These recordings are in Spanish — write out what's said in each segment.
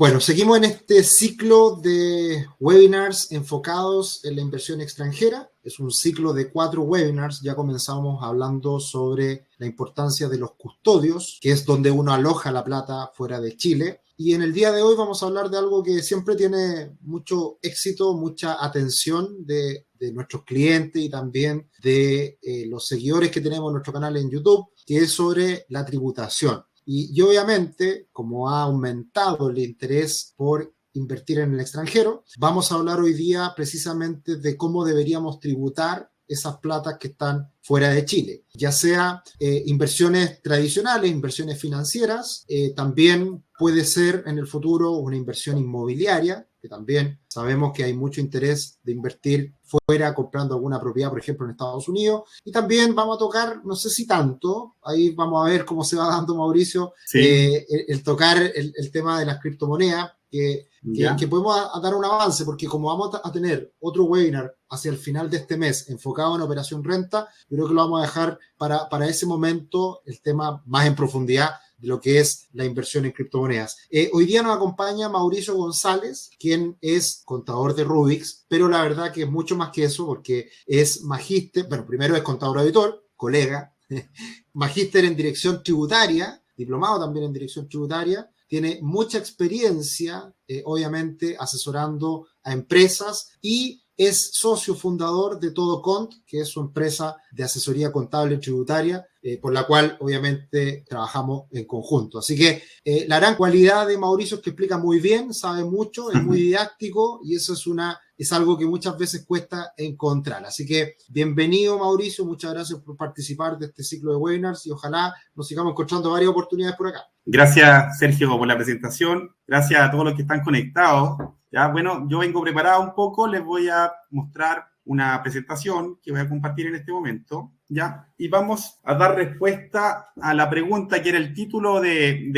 Bueno, seguimos en este ciclo de webinars enfocados en la inversión extranjera. Es un ciclo de 4 webinars. Ya comenzamos hablando sobre la importancia de los custodios, que es donde uno aloja la plata fuera de Chile. Y en el día de hoy vamos a hablar de algo que siempre tiene mucho éxito, mucha atención de nuestros clientes y también de los seguidores que tenemos en nuestro canal en YouTube, que es sobre la tributación. Y obviamente, como ha aumentado el interés por invertir en el extranjero, vamos a hablar hoy día precisamente de cómo deberíamos tributar esas platas que están fuera de Chile, ya sea inversiones tradicionales, inversiones financieras, también puede ser en el futuro una inversión inmobiliaria, que también sabemos que hay mucho interés de invertir fuera comprando alguna propiedad, por ejemplo, en Estados Unidos. Y también vamos a tocar, no sé si tanto, ahí vamos a ver cómo se va dando, Mauricio, sí. el tocar el tema de las criptomonedas, que podemos dar un avance, porque como vamos a tener otro webinar hacia el final de este mes enfocado en operación renta, yo creo que lo vamos a dejar para ese momento el tema más en profundidad de lo que es la inversión en criptomonedas. Hoy día nos acompaña Mauricio González, quien es contador de Rubix, pero la verdad que es mucho más que eso, porque es magíster, bueno, primero es contador auditor, colega, magíster en dirección tributaria, diplomado también en dirección tributaria, tiene mucha experiencia, obviamente, asesorando a empresas y es socio fundador de TodoCont, que es su empresa de asesoría contable y tributaria, por la cual obviamente trabajamos en conjunto. Así que la gran cualidad de Mauricio es que explica muy bien, sabe mucho, es muy didáctico y eso es algo que muchas veces cuesta encontrar. Así que bienvenido, Mauricio, muchas gracias por participar de este ciclo de webinars y ojalá nos sigamos encontrando varias oportunidades por acá. Gracias, Sergio, por la presentación. Gracias a todos los que están conectados. Ya, bueno, yo vengo preparado un poco, les voy a mostrar una presentación que voy a compartir en este momento, ¿ya? Y vamos a dar respuesta a la pregunta que era el título de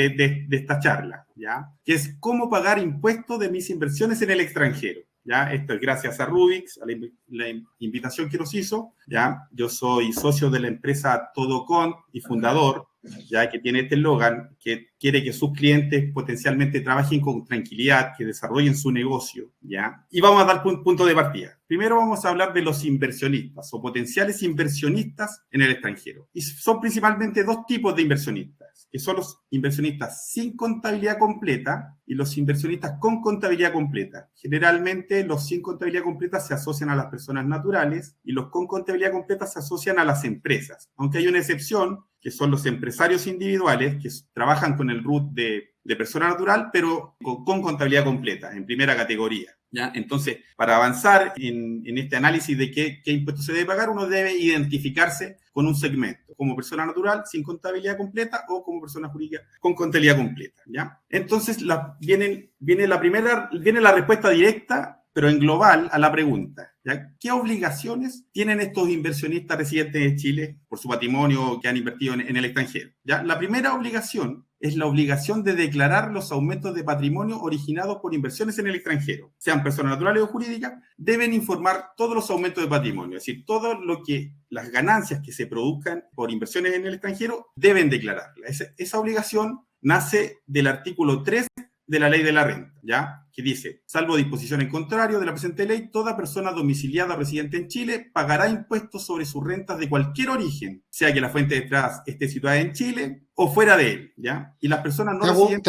esta charla, ¿ya? Que es ¿cómo pagar impuestos de mis inversiones en el extranjero? ¿Ya? Esto es gracias a Rubix, a la invitación que nos hizo, ¿ya? Yo soy socio de la empresa TodoCont y fundador, ya que tiene este eslogan, que quiere que sus clientes potencialmente trabajen con tranquilidad, que desarrollen su negocio, ¿ya? Y vamos a dar punto de partida. Primero vamos a hablar de los inversionistas o potenciales inversionistas en el extranjero. Y son principalmente dos tipos de inversionistas, que son los inversionistas sin contabilidad completa y los inversionistas con contabilidad completa. Generalmente los sin contabilidad completa se asocian a las personas naturales y los con contabilidad completa se asocian a las empresas, aunque hay una excepción, que son los empresarios individuales que trabajan con el RUT de persona natural, pero con contabilidad completa, en primera categoría, ¿ya? Entonces, para avanzar en este análisis de qué impuestos se debe pagar, uno debe identificarse con un segmento, como persona natural sin contabilidad completa o como persona jurídica con contabilidad completa, ¿ya? Entonces, viene la respuesta directa, pero en global, a la pregunta, ¿ya? ¿Qué obligaciones tienen estos inversionistas residentes de Chile por su patrimonio que han invertido en el extranjero? ¿Ya? La primera obligación es la obligación de declarar los aumentos de patrimonio originados por inversiones en el extranjero. Sean personas naturales o jurídicas, deben informar todos los aumentos de patrimonio, es decir, las ganancias que se produzcan por inversiones en el extranjero deben declararlas. Esa obligación nace del artículo 3 de la ley de la renta, ¿ya? Que dice, salvo disposición en contrario de la presente ley, toda persona domiciliada o residente en Chile pagará impuestos sobre sus rentas de cualquier origen, sea que la fuente de entrada esté situada en Chile o fuera de él, ¿ya? Y las personas no residentes...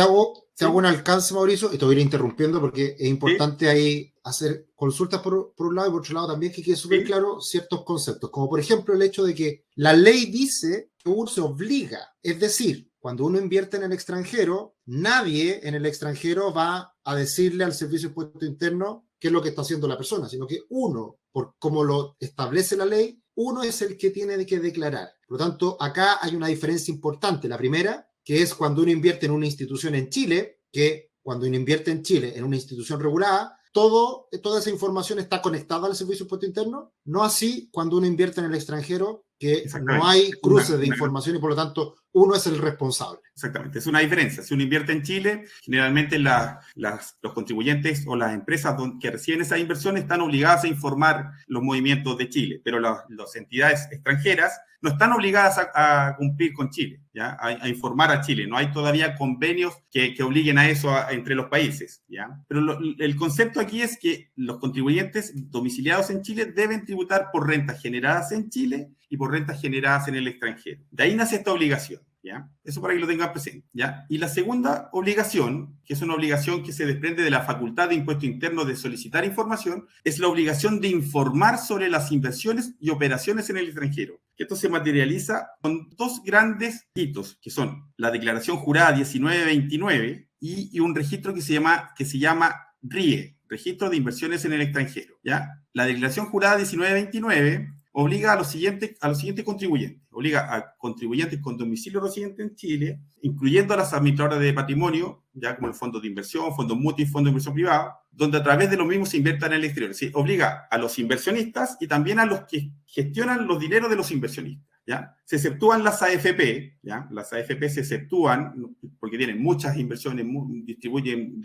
Te hago un alcance, Mauricio, y te voy a ir interrumpiendo porque es importante ahí hacer consultas por un lado y por otro lado también que quede súper claro ciertos conceptos, como por ejemplo el hecho de que la ley dice que uno se obliga, es decir, cuando uno invierte en el extranjero, nadie en el extranjero va a decirle al Servicio de Impuesto Interno qué es lo que está haciendo la persona, sino que uno, por como lo establece la ley, uno es el que tiene que declarar. Por lo tanto, acá hay una diferencia importante. La primera, que es cuando uno invierte en una institución en Chile, que cuando uno invierte en Chile en una institución regulada, toda esa información está conectada al Servicio de Impuesto Interno, no así cuando uno invierte en el extranjero, que no hay cruces de información y por lo tanto uno es el responsable. Exactamente, es una diferencia. Si uno invierte en Chile, generalmente los contribuyentes o las empresas que reciben esas inversiones están obligadas a informar los movimientos de Chile, pero las entidades extranjeras no están obligadas a cumplir con Chile, ¿ya? A informar a Chile. No hay todavía convenios que obliguen a eso entre los países, ¿ya? Pero el concepto aquí es que los contribuyentes domiciliados en Chile deben tributar por rentas generadas en Chile y por rentas generadas en el extranjero. De ahí nace esta obligación. ¿Ya? Eso para que lo tengan presente, ¿ya? Y la segunda obligación, que es una obligación que se desprende de la facultad de impuesto interno de solicitar información, es la obligación de informar sobre las inversiones y operaciones en el extranjero. Que esto se materializa con dos grandes hitos, que son la declaración jurada 1929 y un registro que se llama RIE, Registro de Inversiones en el Extranjero, ¿ya? La declaración jurada 1929 obliga a los siguientes contribuyentes. Obliga a contribuyentes con domicilio residente en Chile, incluyendo a las administradoras de patrimonio, ya como el fondo de inversión, fondos mutuos y fondo de inversión privado, donde a través de los mismos se invierta en el exterior. ¿Sí? Obliga a los inversionistas y también a los que gestionan los dineros de los inversionistas. ¿Ya? Se exceptúan las AFP, ¿ya? Las AFP se exceptúan porque tienen muchas inversiones, distribuyen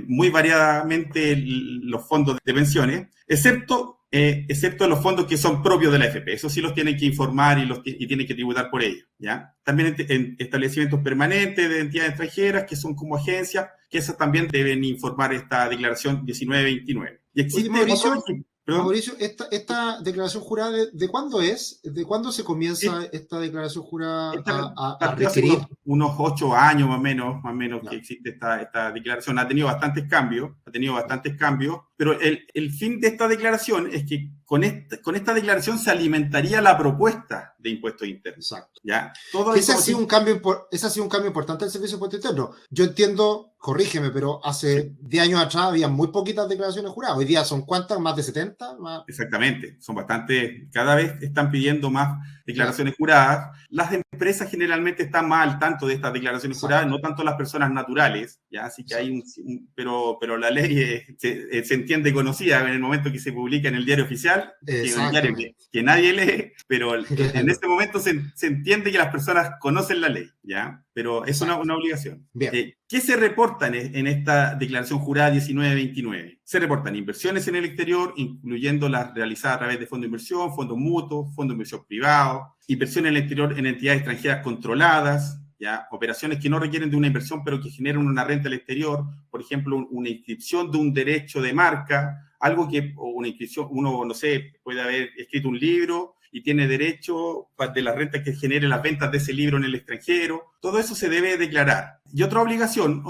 muy variadamente los fondos de pensiones, excepto los fondos que son propios de la AFP. Eso sí los tienen que informar y tienen que tributar por ellos, ¿ya? También en establecimientos permanentes de entidades extranjeras, que son como agencias, que esas también deben informar esta declaración 1929. Y existe Mauricio, esta declaración jurada, ¿de cuándo es? ¿De cuándo se comienza esta declaración jurada a requerir? Unos 8 años más o menos que existe esta declaración. Ha tenido bastantes cambios, pero el fin de esta declaración es que con esta declaración se alimentaría la propuesta de impuestos internos. Exacto. ¿Ya? Ese ha sido un cambio importante del Servicio de Impuesto Interno. Yo entiendo, corrígeme, pero hace 10 años atrás había muy poquitas declaraciones juradas. Hoy día son ¿cuántas? ¿Más de 70? ¿Más? Exactamente, son bastantes. Cada vez están pidiendo más declaraciones juradas. Las empresas generalmente están más al tanto de estas declaraciones juradas, no tanto las personas naturales, ¿ya? Así que hay pero la ley se entiende conocida en el momento que se publica en el diario oficial, que nadie lee, pero en este momento se entiende que las personas conocen la ley, ¿ya? Pero es una obligación. ¿Qué se reporta en esta declaración jurada 1929? Se reportan inversiones en el exterior, incluyendo las realizadas a través de fondos de inversión, fondos mutuos, fondos de inversión privados, inversión en el exterior en entidades extranjeras controladas, ¿ya? Operaciones que no requieren de una inversión, pero que generan una renta al exterior, por ejemplo, una inscripción de un derecho de marca, o una inscripción, uno, no sé, puede haber escrito un libro y tiene derecho de la renta que genere las ventas de ese libro en el extranjero. Todo eso se debe declarar. Y otra obligación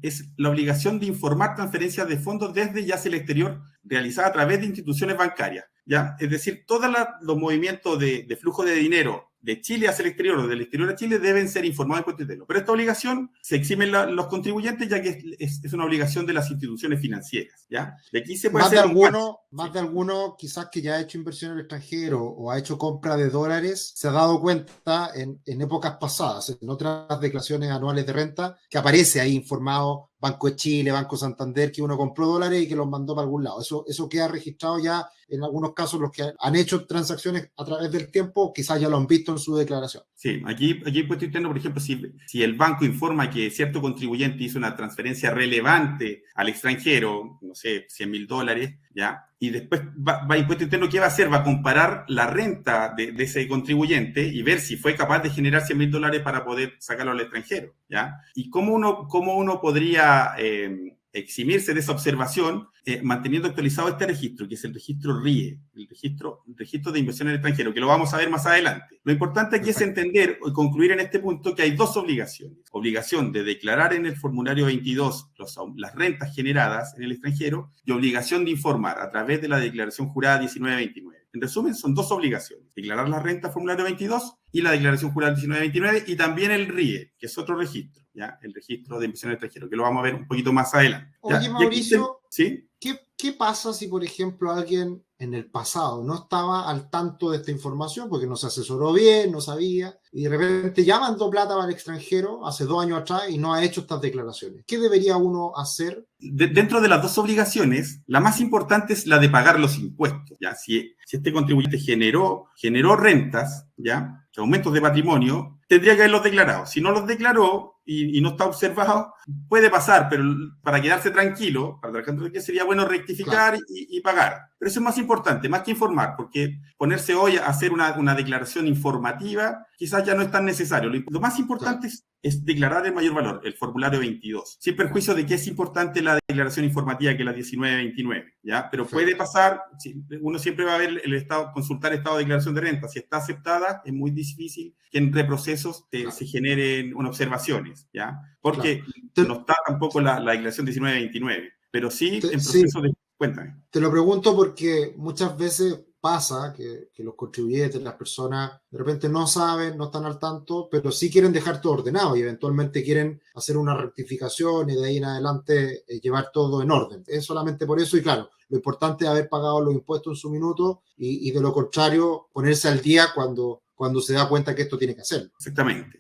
es la obligación de informar transferencias de fondos desde ya hacia el exterior realizadas a través de instituciones bancarias, ¿ya? Es decir, todos los movimientos de flujo de dinero de Chile hacia el exterior o del exterior a Chile deben ser informados en impuesto interno. Pero esta obligación se eximen los contribuyentes, ya que es una obligación de las instituciones financieras, ¿ya? De aquí se puede más de alguno quizás que ya ha hecho inversión en el extranjero o ha hecho compra de dólares, se ha dado cuenta en épocas pasadas, en otras declaraciones anuales de renta, que aparece ahí informado Banco de Chile, Banco Santander, que uno compró dólares y que los mandó para algún lado. Eso queda registrado ya en algunos casos. Los que han hecho transacciones a través del tiempo quizás ya lo han visto en su declaración. Sí, aquí impuesto interno, por ejemplo, si el banco informa que cierto contribuyente hizo una transferencia relevante al extranjero, no sé, $100,000, ¿ya? Y después va impuesto interno, ¿qué va a hacer? Va a comparar la renta de ese contribuyente y ver si fue capaz de generar $100,000 para poder sacarlo al extranjero, ¿ya? Y cómo uno podría eximirse de esa observación manteniendo actualizado este registro, que es el registro RIE, el registro de inversión en el extranjero, que lo vamos a ver más adelante. Lo importante aquí es entender y concluir en este punto que hay dos obligaciones. Obligación de declarar en el formulario 22 las rentas generadas en el extranjero y obligación de informar a través de la declaración jurada 1929. En resumen, son dos obligaciones. Declarar la renta formulario 22 y la declaración jurada 1929 y también el RIE, que es otro registro, ¿ya? El registro de inversión en el extranjero, que lo vamos a ver un poquito más adelante. ¿Ya? Oye, Mauricio, ¿sí? ¿Qué pasa si, por ejemplo, alguien en el pasado no estaba al tanto de esta información porque no se asesoró bien, no sabía, y de repente ya mandó plata para el extranjero hace 2 años atrás y no ha hecho estas declaraciones. ¿Qué debería uno hacer? Dentro de las dos obligaciones, la más importante es la de pagar los impuestos. ¿Ya? Si este contribuyente generó rentas, ¿ya? Aumentos de patrimonio, tendría que haberlos declarado. Si no los declaró y no está observado, puede pasar, pero para quedarse tranquilo, para trabajar tranquilo, sería bueno rectificar, claro, y pagar. Pero eso es más importante, más que informar, porque ponerse hoy a hacer una declaración informativa quizás ya no es tan necesario. Lo más importante, claro, es declarar el mayor valor, el formulario 22, sin perjuicio de que es importante la declaración informativa, que es la 1929, ¿ya? Pero puede pasar, uno siempre va a ver el estado, consultar el estado de declaración de renta. Si está aceptada, es muy difícil que en reprocesos se generen unas observaciones, ¿ya? Porque no está tampoco la declaración 1929, pero sí en proceso de... Cuéntame. Te lo pregunto porque muchas veces pasa que los contribuyentes, las personas, de repente no saben, no están al tanto, pero sí quieren dejar todo ordenado y eventualmente quieren hacer una rectificación y de ahí en adelante llevar todo en orden. Es solamente por eso y claro, lo importante es haber pagado los impuestos en su minuto y de lo contrario ponerse al día cuando se da cuenta que esto tiene que hacerlo. Exactamente.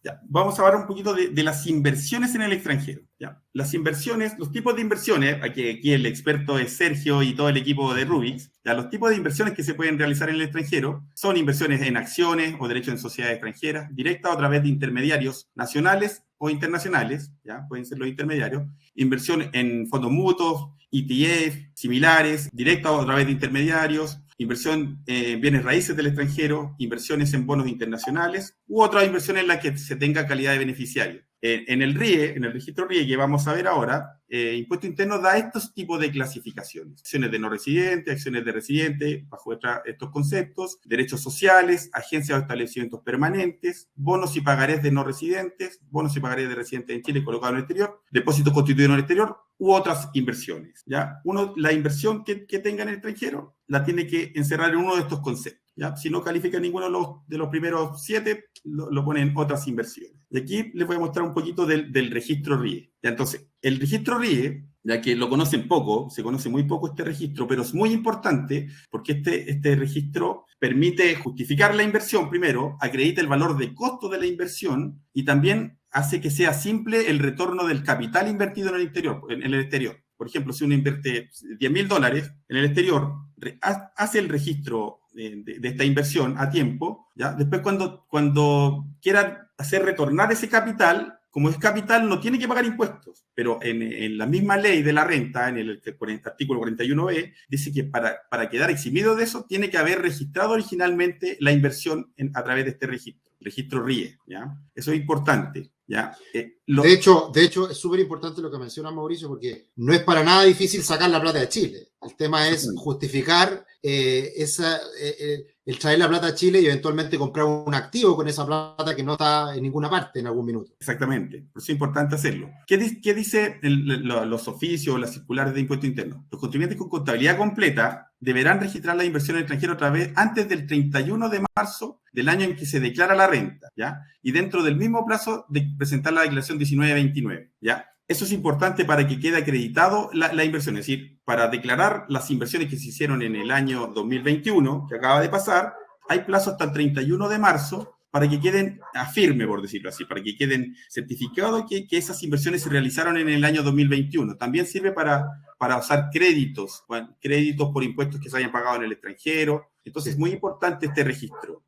Ya. Vamos a hablar un poquito de las inversiones en el extranjero. ¿Ya? Las inversiones, los tipos de inversiones, aquí el experto es Sergio y todo el equipo de Rubix. ¿Ya? Los tipos de inversiones que se pueden realizar en el extranjero son inversiones en acciones o derechos en sociedades extranjeras, directas o a través de intermediarios nacionales o internacionales, ¿ya? Pueden ser los intermediarios, inversión en fondos mutuos, ETF, similares, directa o a través de intermediarios, inversión en bienes raíces del extranjero, inversiones en bonos internacionales u otras inversiones en las que se tenga calidad de beneficiario. En el RIE, en el registro RIE que vamos a ver ahora, Impuesto Interno da estos tipos de clasificaciones: acciones de no residente, acciones de residente, bajo estos conceptos, derechos sociales, agencias o establecimientos permanentes, bonos y pagarés de no residentes, bonos y pagarés de residentes en Chile colocados en el exterior, depósitos constituidos en el exterior u otras inversiones. ¿Ya? La inversión que tenga en el extranjero la tiene que encerrar en uno de estos conceptos. ¿Ya? Si no califica ninguno de los primeros 7, lo ponen otras inversiones. Y aquí les voy a mostrar un poquito del registro RIE. ¿Ya? Entonces, el registro RIE, ya que lo conocen poco, se conoce muy poco este registro, pero es muy importante porque este registro permite justificar la inversión primero, acredita el valor de costo de la inversión y también hace que sea simple el retorno del capital invertido en el exterior. Por ejemplo, si uno invierte $10,000 en el exterior, hace el registro de esta inversión a tiempo, ¿ya? Después cuando quiera hacer retornar ese capital, como es capital, no tiene que pagar impuestos, pero en la misma ley de la renta, en el artículo 41b, dice que para quedar eximido de eso, tiene que haber registrado originalmente la inversión a través de este registro RIE, ¿ya? Eso es importante, ¿ya? De hecho, es súper importante lo que menciona Mauricio, porque no es para nada difícil sacar la plata de Chile. El tema es justificar el traer la plata a Chile y eventualmente comprar un activo con esa plata que no está en ninguna parte en algún minuto. Exactamente, por eso es importante hacerlo. ¿Qué dice los oficios, las circulares de impuesto interno? Los contribuyentes con contabilidad completa deberán registrar la inversión en el extranjero antes del 31 de marzo del año en que se declara la renta, ¿ya? Y dentro del mismo plazo de presentar la declaración 1929, ¿ya? Eso es importante para que quede acreditado la inversión, es decir, para declarar las inversiones que se hicieron en el año 2021, que acaba de pasar, hay plazo hasta el 31 de marzo para que queden a firme, por decirlo así, para que queden certificados que esas inversiones se realizaron en el año 2021. También sirve para usar créditos por impuestos que se hayan pagado en el extranjero. Entonces, es muy importante este registro.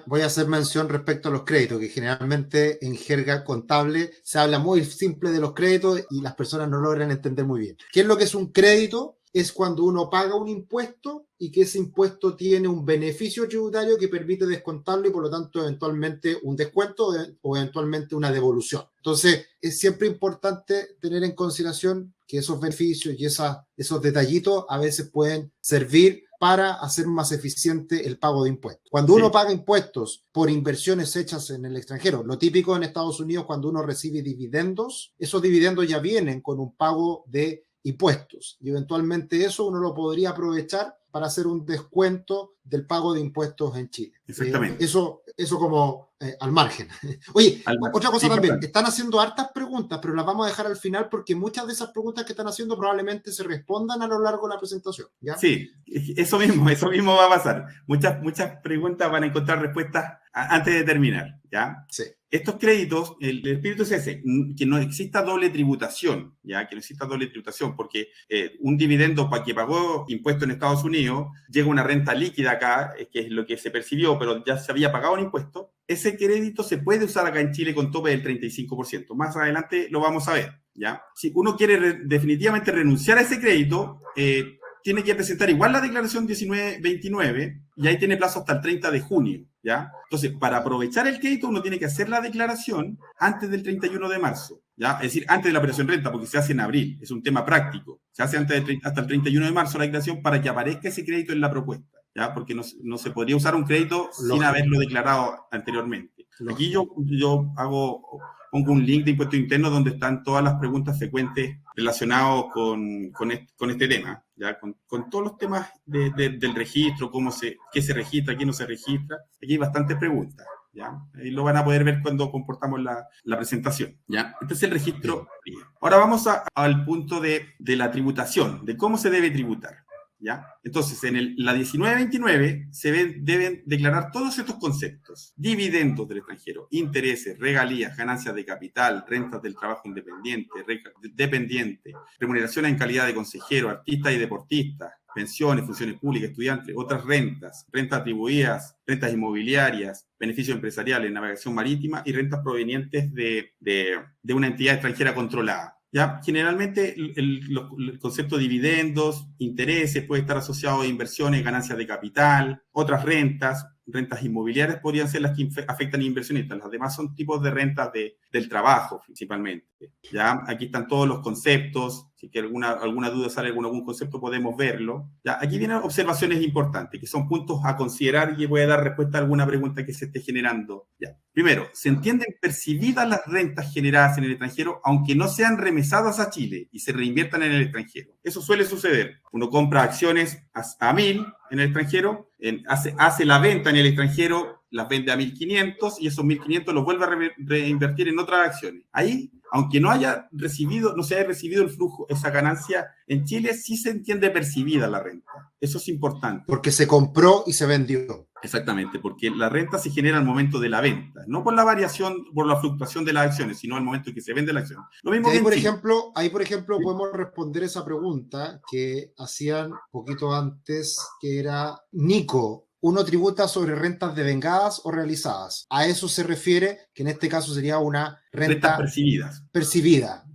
Voy a hacer mención respecto a los créditos, que generalmente en jerga contable se habla muy simple de los créditos y las personas no logran entender muy bien. ¿Qué es lo que es un crédito? Es cuando uno paga un impuesto y que ese impuesto tiene un beneficio tributario que permite descontarlo y por lo tanto eventualmente un descuento o eventualmente una devolución. Entonces es siempre importante tener en consideración que esos beneficios y esos detallitos a veces pueden servir para hacer más eficiente el pago de impuestos. Cuando uno paga impuestos por inversiones hechas en el extranjero, lo típico en Estados Unidos cuando uno recibe dividendos, esos dividendos ya vienen con un pago de impuestos y eventualmente eso uno lo podría aprovechar para hacer un descuento del pago de impuestos en Chile. Exactamente. Eso como al margen. Oye, otra cosa sí, también, importante. están haciendo hartas preguntas, pero las vamos a dejar al final porque muchas de esas preguntas que están haciendo probablemente se respondan a lo largo de la presentación, ¿ya? Sí, eso mismo va a pasar. Muchas preguntas van a encontrar respuestas antes de terminar, ¿ya? Sí. Estos créditos, el espíritu es ese, que no exista doble tributación, ¿ya? Que no exista doble tributación, porque un dividendo para que pagó impuesto en Estados Unidos, llega una renta líquida acá, que es lo que se percibió, pero ya se había pagado un impuesto, ese crédito se puede usar acá en Chile con tope del 35%. Más adelante lo vamos a ver, ¿ya? Si uno quiere definitivamente renunciar a ese crédito, tiene que presentar igual la declaración 1929 y ahí tiene plazo hasta el 30 de junio, ¿ya? Entonces, para aprovechar el crédito uno tiene que hacer la declaración antes del 31 de marzo, ¿ya? Es decir, antes de la operación renta, porque se hace en abril, es un tema práctico. Se hace hasta el 31 de marzo la declaración para que aparezca ese crédito en la propuesta, ¿ya? Porque no se podría usar un crédito sin haberlo declarado anteriormente. Aquí yo pongo un link de impuesto interno donde están todas las preguntas frecuentes relacionadas con este tema, ¿ya? Con todos los temas del registro, qué se registra, qué no se registra. Aquí hay bastantes preguntas, ¿ya? Ahí lo van a poder ver cuando comportamos la presentación, ¿ya? Este es el registro. Ahora vamos al punto de la tributación, de cómo se debe tributar, ¿ya? Entonces, en la 1929 deben declarar todos estos conceptos: dividendos del extranjero, intereses, regalías, ganancias de capital, rentas del trabajo dependiente, remuneración en calidad de consejero, artista y deportista, pensiones, funciones públicas, estudiantes, otras rentas atribuidas, rentas inmobiliarias, beneficios empresariales, navegación marítima y rentas provenientes de una entidad extranjera controlada. ¿Ya? Generalmente el concepto de dividendos, intereses puede estar asociado a inversiones, ganancias de capital, otras rentas inmobiliarias podrían ser las que afectan a inversionistas. Las demás son tipos de rentas del trabajo principalmente. ¿Ya? Aquí están todos los conceptos. Si que alguna duda sale algún concepto podemos verlo. ¿Ya? Aquí vienen observaciones importantes que son puntos a considerar y que puede dar respuesta a alguna pregunta que se esté generando. ¿Ya? Primero, se entienden percibidas las rentas generadas en el extranjero aunque no sean remesadas a Chile y se reinviertan en el extranjero. Eso suele suceder. Uno compra acciones a 1.000 en el extranjero, hace la venta en el extranjero, las vende a 1.500 y esos 1.500 los vuelve a reinvertir en otras acciones. Ahí, aunque no se haya recibido el flujo, esa ganancia en Chile, sí se entiende percibida la renta. Eso es importante. Porque se compró y se vendió. Exactamente, porque la renta se genera al momento de la venta, no por la fluctuación de las acciones, sino al momento en que se vende la acción. Lo mismo ahí, por ejemplo, ¿sí? Podemos responder esa pregunta que hacían poquito antes, que era Nico. ¿Uno tributa sobre rentas devengadas o realizadas? A eso se refiere, que en este caso sería una renta percibida,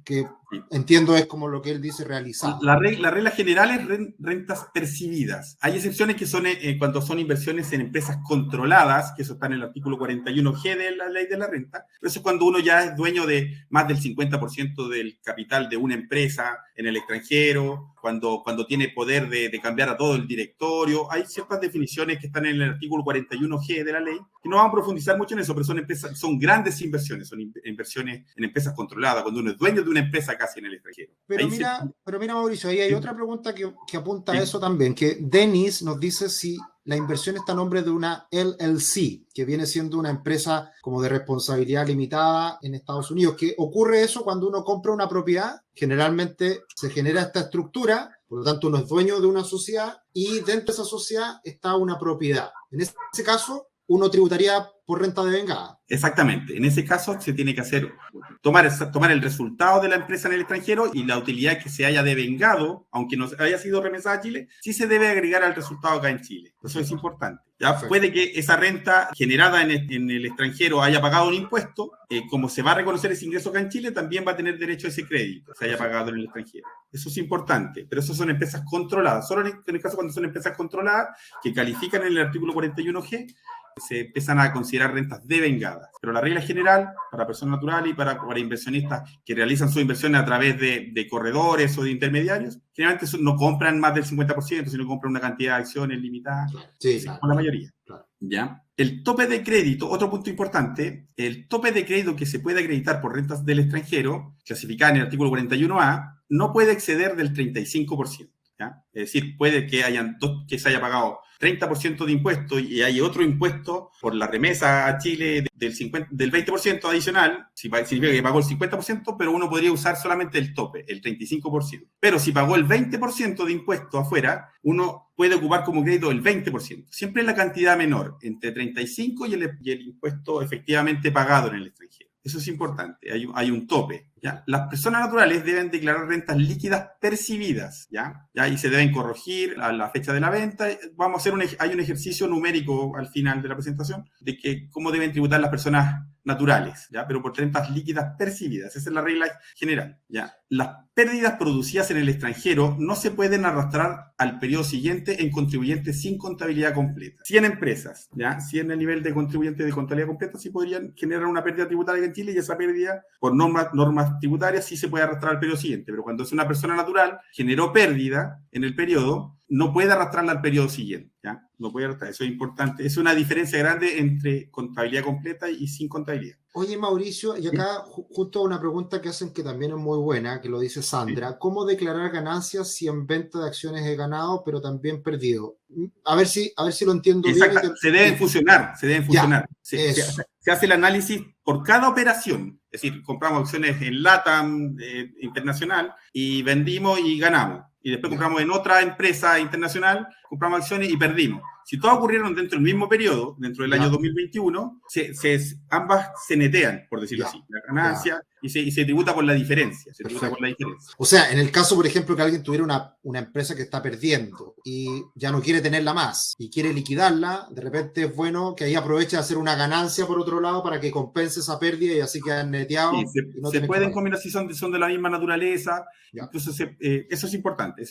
que sí. Entiendo es como lo que él dice, realizada. La regla general es rentas percibidas. Hay excepciones que son cuando son inversiones en empresas controladas, que eso está en el artículo 41G de la ley de la renta. Pero eso es cuando uno ya es dueño de más del 50% del capital de una empresa en el extranjero, cuando tiene poder de cambiar a todo el directorio. Hay ciertas definiciones que están en el artículo 41G de la ley, que no vamos a profundizar mucho en eso, pero son grandes inversiones, son inversiones en empresas controladas, cuando uno es dueño de una empresa casi en el extranjero. Pero mira, Mauricio, ahí hay otra pregunta que apunta a eso también, que Denis nos dice si la inversión está a nombre de una LLC, que viene siendo una empresa como de responsabilidad limitada en Estados Unidos. ¿Qué ocurre eso cuando uno compra una propiedad? Generalmente se genera esta estructura, por lo tanto uno es dueño de una sociedad y dentro de esa sociedad está una propiedad. En ese caso, uno tributaría por renta devengada. Exactamente. En ese caso se tiene que tomar el resultado de la empresa en el extranjero y la utilidad que se haya devengado, aunque no haya sido remesada a Chile, sí se debe agregar al resultado acá en Chile. Eso es importante. ¿Ya? Puede que esa renta generada en el extranjero haya pagado un impuesto, como se va a reconocer ese ingreso acá en Chile, también va a tener derecho a ese crédito, se haya pagado en el extranjero. Eso es importante, pero eso son empresas controladas. Solo en el caso cuando son empresas controladas, que califican en el artículo 41G, se empiezan a considerar rentas devengadas. Pero la regla general, para personas naturales y para inversionistas que realizan sus inversiones a través de corredores o de intermediarios, generalmente no compran más del 50%, sino compran una cantidad de acciones limitada, con la mayoría. Claro. ¿Ya? El tope de crédito, otro punto importante, el tope de crédito que se puede acreditar por rentas del extranjero, clasificada en el artículo 41A, no puede exceder del 35%. ¿ya? Es decir, puede que que se haya pagado 30% de impuestos y hay otro impuesto por la remesa a Chile del 20% adicional, significa que pagó el 50%, pero uno podría usar solamente el tope, el 35%. Pero si pagó el 20% de impuestos afuera, uno puede ocupar como crédito el 20%. Siempre es la cantidad menor, entre 35 y el impuesto efectivamente pagado en el extranjero. Eso es importante, hay un tope, ¿ya? Las personas naturales deben declarar rentas líquidas percibidas, ¿ya? Y se deben corregir a la fecha de la venta. Vamos a hacer hay un ejercicio numérico al final de la presentación de que cómo deben tributar las personas naturales, ¿ya? Pero por rentas líquidas percibidas. Esa es la regla general, ¿ya? Las pérdidas producidas en el extranjero no se pueden arrastrar al periodo siguiente en contribuyentes sin contabilidad completa. 100 empresas, ¿ya? 100 el nivel de contribuyentes de contabilidad completa sí podrían generar una pérdida tributaria en Chile y esa pérdida, por normas tributarias, sí se puede arrastrar al periodo siguiente. Pero cuando es una persona natural, generó pérdida en el periodo, no puede arrastrarla al periodo siguiente, ¿ya? No puede arrastrar, eso es importante. Es una diferencia grande entre contabilidad completa y sin contabilidad. Oye, Mauricio, y acá justo una pregunta que hacen que también es muy buena, que lo dice Sandra. Sí. ¿Cómo declarar ganancias si en venta de acciones he ganado, pero también perdido? A ver si lo entiendo bien. Se deben fusionar. Se hace el análisis por cada operación. Es decir, compramos acciones en LATAM internacional y vendimos y ganamos. Y después compramos en otra empresa internacional, compramos acciones y perdimos. Si todas ocurrieron dentro del mismo periodo, dentro del año 2021, ambas se netean, por decirlo así, la ganancia, y se tributa por la diferencia. O sea, en el caso, por ejemplo, que alguien tuviera una empresa que está perdiendo y ya no quiere tenerla más y quiere liquidarla, de repente es bueno que ahí aproveche de hacer una ganancia por otro lado para que compense esa pérdida y así quedan neteados. Sí, se pueden combinar si son de la misma naturaleza. Entonces, eso es importante,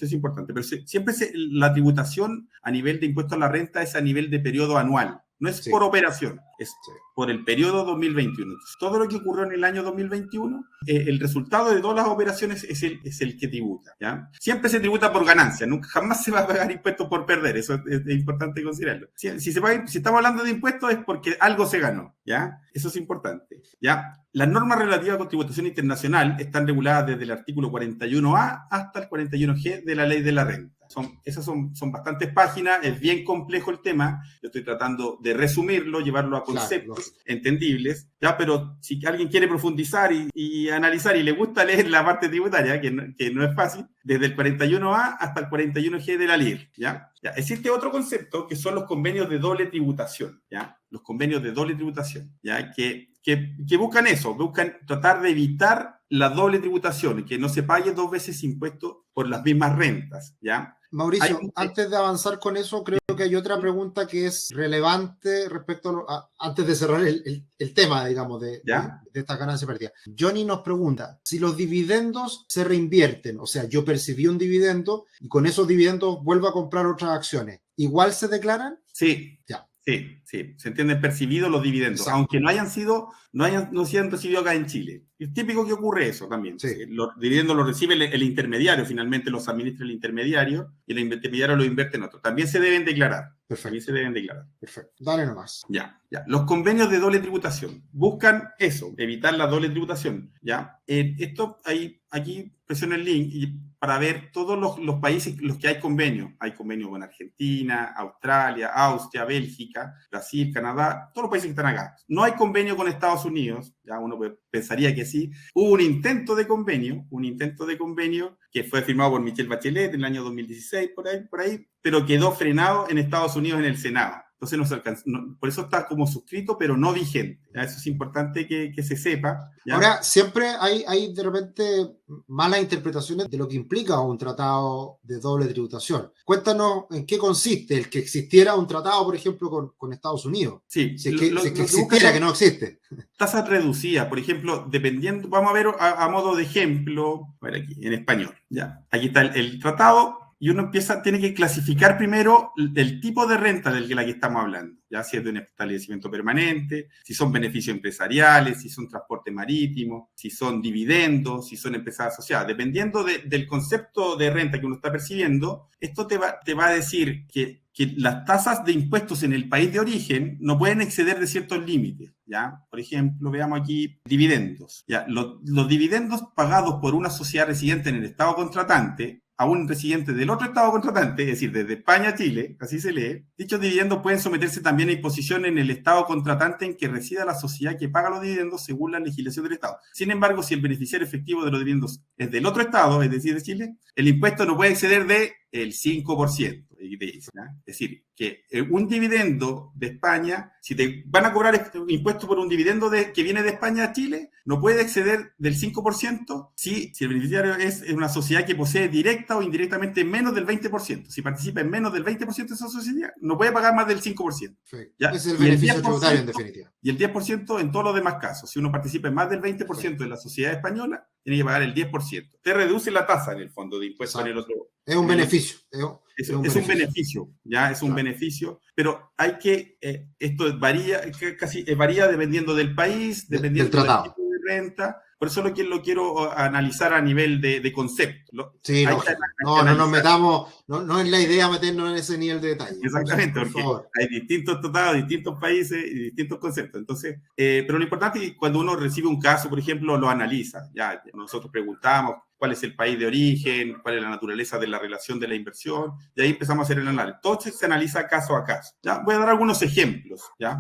Pero siempre la tributación a nivel de impuesto a la renta es a nivel de periodo anual. No es por operación, es por el periodo 2021. Entonces, todo lo que ocurrió en el año 2021, el resultado de todas las operaciones es el que tributa, ¿ya? Siempre se tributa por ganancia, jamás se va a pagar impuestos por perder, eso es importante considerarlo. Si estamos hablando de impuestos es porque algo se ganó, ¿ya? Eso es importante, ¿ya? Las normas relativas a tributación internacional están reguladas desde el artículo 41A hasta el 41G de la Ley de la Renta. Esas son bastantes páginas, es bien complejo el tema, yo estoy tratando de resumirlo, llevarlo a conceptos entendibles, ¿ya? Pero si alguien quiere profundizar y analizar y le gusta leer la parte tributaria, que no es fácil, desde el 41A hasta el 41G de la LIR, ¿ya? Existe otro concepto que son los convenios de doble tributación, ¿ya? Los convenios de doble tributación, ¿ya? Que buscan eso, buscan tratar de evitar la doble tributación, que no se pague dos veces impuestos por las mismas rentas, ¿ya? Mauricio, antes de avanzar con eso, creo que hay otra pregunta que es relevante respecto antes de cerrar el tema, digamos, de esta ganancia perdida. Johnny nos pregunta, si los dividendos se reinvierten, o sea, yo percibí un dividendo y con esos dividendos vuelvo a comprar otras acciones, ¿igual se declaran? Sí. Ya. Sí, se entienden percibidos los dividendos, exacto, aunque no se han recibido acá en Chile. Es típico que ocurre eso también. Sí. Los dividendos los recibe el intermediario, finalmente los administra el intermediario y el intermediario lo invierte en otro. También se deben declarar. Perfecto. También se deben declarar. Perfecto. Dale nomás. Ya. Los convenios de doble tributación buscan eso, evitar la doble tributación. ¿Ya? Aquí presiono el link para ver todos los países los que hay convenios. Hay convenios con Argentina, Australia, Austria, Bélgica, Brasil, Canadá, todos los países que están acá. No hay convenio con Estados Unidos, ya uno pensaría que sí. Hubo un intento de convenio que fue firmado por Michelle Bachelet en el año 2016, por ahí, pero quedó frenado en Estados Unidos en el Senado. Entonces no se alcanza, por eso está como suscrito, pero no vigente. ¿Ya? Eso es importante que se sepa. ¿Ya? Ahora, siempre hay de repente malas interpretaciones de lo que implica un tratado de doble tributación. Cuéntanos en qué consiste el que existiera un tratado, por ejemplo, con Estados Unidos. Sí, si que existiera, que no existe. Tasas reducidas, por ejemplo, dependiendo, vamos a ver a modo de ejemplo, a ver aquí, en español. ¿Ya? Aquí está el tratado. Y uno tiene que clasificar primero el tipo de renta de la que estamos hablando, ya si es de un establecimiento permanente, si son beneficios empresariales, si son transporte marítimo, si son dividendos, si son empresas asociadas. Dependiendo del concepto de renta que uno está percibiendo, esto te va a decir que las tasas de impuestos en el país de origen no pueden exceder de ciertos límites, ¿ya? Por ejemplo, veamos aquí dividendos, ¿ya? Los dividendos pagados por una sociedad residente en el estado contratante a un residente del otro estado contratante, es decir, desde España a Chile, así se lee, dichos dividendos pueden someterse también a imposición en el estado contratante en que resida la sociedad que paga los dividendos según la legislación del estado. Sin embargo, si el beneficiario efectivo de los dividendos es del otro estado, es decir, de Chile, el impuesto no puede exceder del 5%. Es decir, que un dividendo de España, si te van a cobrar impuestos por un dividendo que viene de España a Chile, no puede exceder del 5% si el beneficiario es una sociedad que posee directa o indirectamente menos del 20%. Si participa en menos del 20% de esa sociedad, no puede pagar más del 5%. ¿Ya? Es el beneficio tributario, en definitiva. Y el 10% en todos los demás casos. Si uno participa en más del 20% de la sociedad española, tiene que pagar el 10%. Te reduce la tasa, en el fondo, de impuestos en el otro. Es un beneficio. Es un beneficio, ya es un beneficio, pero hay que, esto varía dependiendo del país, dependiendo del tipo de renta, por eso lo quiero analizar a nivel de concepto. Sí, no nos metamos, no es la idea meternos en ese nivel de detalle. Exactamente, porque hay distintos tratados, distintos países y distintos conceptos. Entonces, pero lo importante es que cuando uno recibe un caso, por ejemplo, lo analiza. Ya nosotros preguntamos cuál es el país de origen, cuál es la naturaleza de la relación de la inversión, y ahí empezamos a hacer el análisis. Todo se analiza caso a caso. ¿Ya? Voy a dar algunos ejemplos. ¿Ya?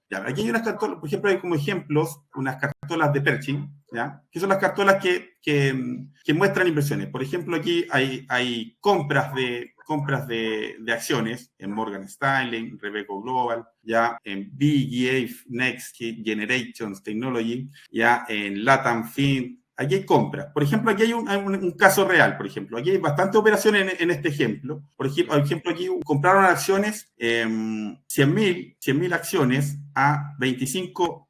¿Ya? Aquí hay unas cartolas, por ejemplo, hay como ejemplos unas cartolas de Pershing, ¿ya? Que son las cartolas que muestran inversiones. Por ejemplo, aquí hay compras de acciones en Morgan Stanley, Reveco Global, ya en BGA, Next Generations Technology, ya en Latam Fin. Aquí hay compras. Por ejemplo, aquí hay un caso real, por ejemplo. Aquí hay bastante operaciones en este ejemplo. Por ejemplo, aquí compraron acciones, 100.000 acciones a $25.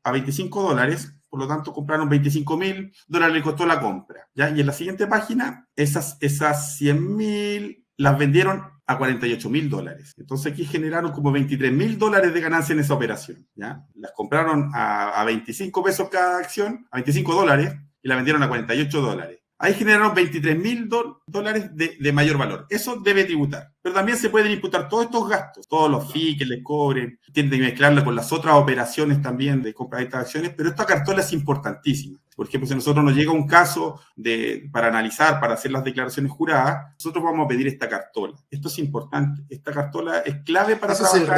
Por lo tanto, compraron $25.000, le costó la compra. ¿Ya? Y en la siguiente página, esas 100.000 las vendieron a $48.000. Entonces aquí generaron como $23.000 de ganancia en esa operación. ¿Ya? Las compraron a 25 pesos cada acción, a $25, y la vendieron a $48. Ahí generaron $23.000 de mayor valor. Eso debe tributar. Pero también se pueden imputar todos estos gastos, todos los fees que les cobren. Tienen que mezclarlo con las otras operaciones también de compra de estas acciones. Pero esta cartola es importantísima. Por ejemplo, si a nosotros nos llega un caso para analizar, para hacer las declaraciones juradas, nosotros vamos a pedir esta cartola. Esto es importante. Esta cartola es clave para trabajar. Ese es